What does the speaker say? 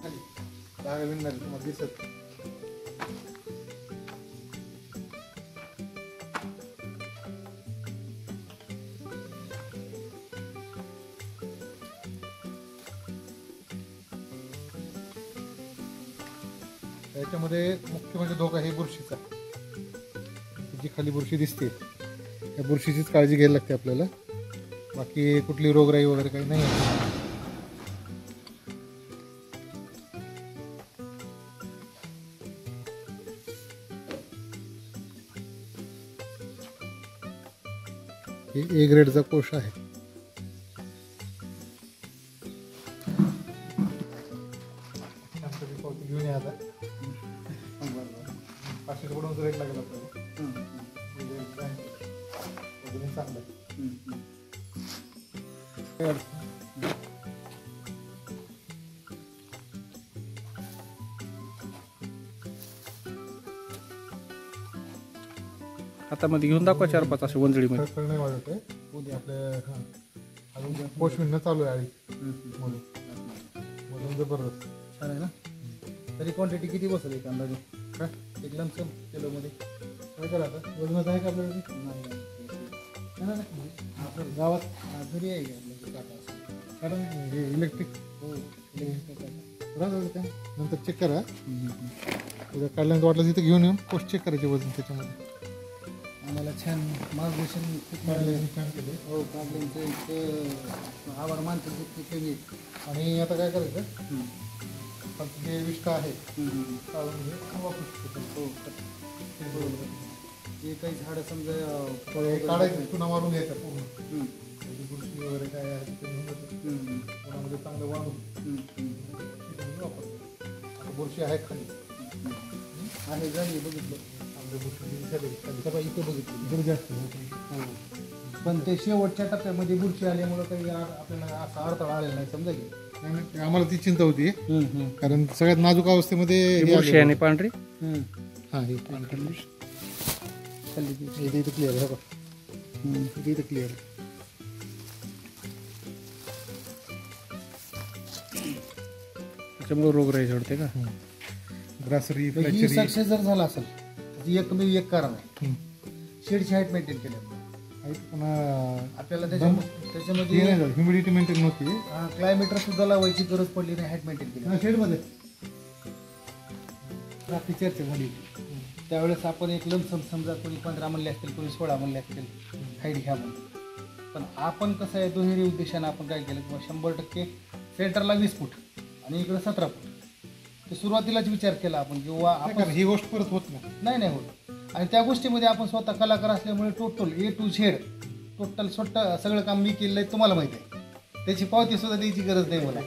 खाली जागा विणणार तुम्हाला दिसत. त्याच्यामध्ये मुख्य म्हणजे धोका हे बुरशीचा. जी खाली बुरशी दिसते त्या बुरशीचीच काळजी घ्यायला लागते आपल्याला. बाकी कुठली रोगराई वगैरे काही नाही आहे. हे ए ग्रेडचा कोश आहे. घेऊन या आता. 500 कडून रेट लागेल आपल्याला. चांगलं हातामध्ये घेऊन दाखवा 4-5 असे वंजळीमध्ये. नाही वाजत आहे आपल्या. अजून कोश विणणं चालू आहे आळी म्हणून जबरदस्त छान आहे ना. तरी क्वांटिटी किती बसेल एक अंदाजे? काय एक लमसम किलोमध्ये काय करा आता? वजनात आहे का आपल्याकडे? नाही आपल्या गावात घरी आहे कारण हे इलेक्ट्रिक. हो राहतं नंतर चेक करा. उद्या काढल्यानंतर वाटलं तिथं घेऊन येऊन कोश चेक करायचे वजन त्याच्यामध्ये. आम्हाला छान मार्गदर्शन खूप मिळालं. छान केले. हो काढल्यांचं इतकं आभार मानतो की कमी. आणि आता काय करायचं जे विष्ठा आहे काढून घे वापरू शकतो. हो बरोबर. जे काही झाडं समजा काढायचं चुना मारून घ्यायचा पूर्ण. बुरशी वगैरे काय आहे ते घेऊन जातो कोणामध्ये चांगलं वाढून वापरतो. आता बुरशी आहे खाली आहे झाली बघितलं. आपल्या बुरशी खाली इथे बघितलं इकडे जास्त. हो पण ते शेवटच्या टप्प्यामध्ये बुरशी आल्यामुळं काही आपल्याला असा अडथळा आलेला नाही समजा की. आम्हाला ती चिंता होती कारण सगळ्यात नाजूक अवस्थेमध्ये बुरशी आणि पांढरी. हा हे इथे क्लिअर आहे बघा. इथे क्लिअर आहे. त्याच्यामुळे रोगराई झडते का? ग्रासरी ही सक्सेस जर झाला असेल तर एक कारण आहे. शेडची हाईट मेंटेन केली आपल्याला. त्याच्यामध्ये ह्युमिडिटी मेंटेन नव्हती. क्लायमेटर सुद्धा लावायची गरज पडली नाही. हाईट मेंटेन केली शेडमध्ये. रात्री चर्चा झाली त्यावेळेस आपण एक लमसम समजा कोणी 15 म्हणले असतील कोणी 16 म्हणले असतील हाईट घ्या म्हणून. पण आपण कसं आहे दुहेरी उद्देशानं आपण काय केलं किंवा 100% सेंटरला 20 फूट आणि इकडे 17 फूट. ते सुरुवातीलाच विचार केला आपण किंवा आपण ही गोष्ट परत होत नाही होत. आणि त्या गोष्टीमध्ये आपण स्वतः कलाकार असल्यामुळे total A to Z total सगळं काम मी केलेलं आहे तुम्हाला माहिती आहे. त्याची पावती सुद्धा द्यायची गरज नाही मला.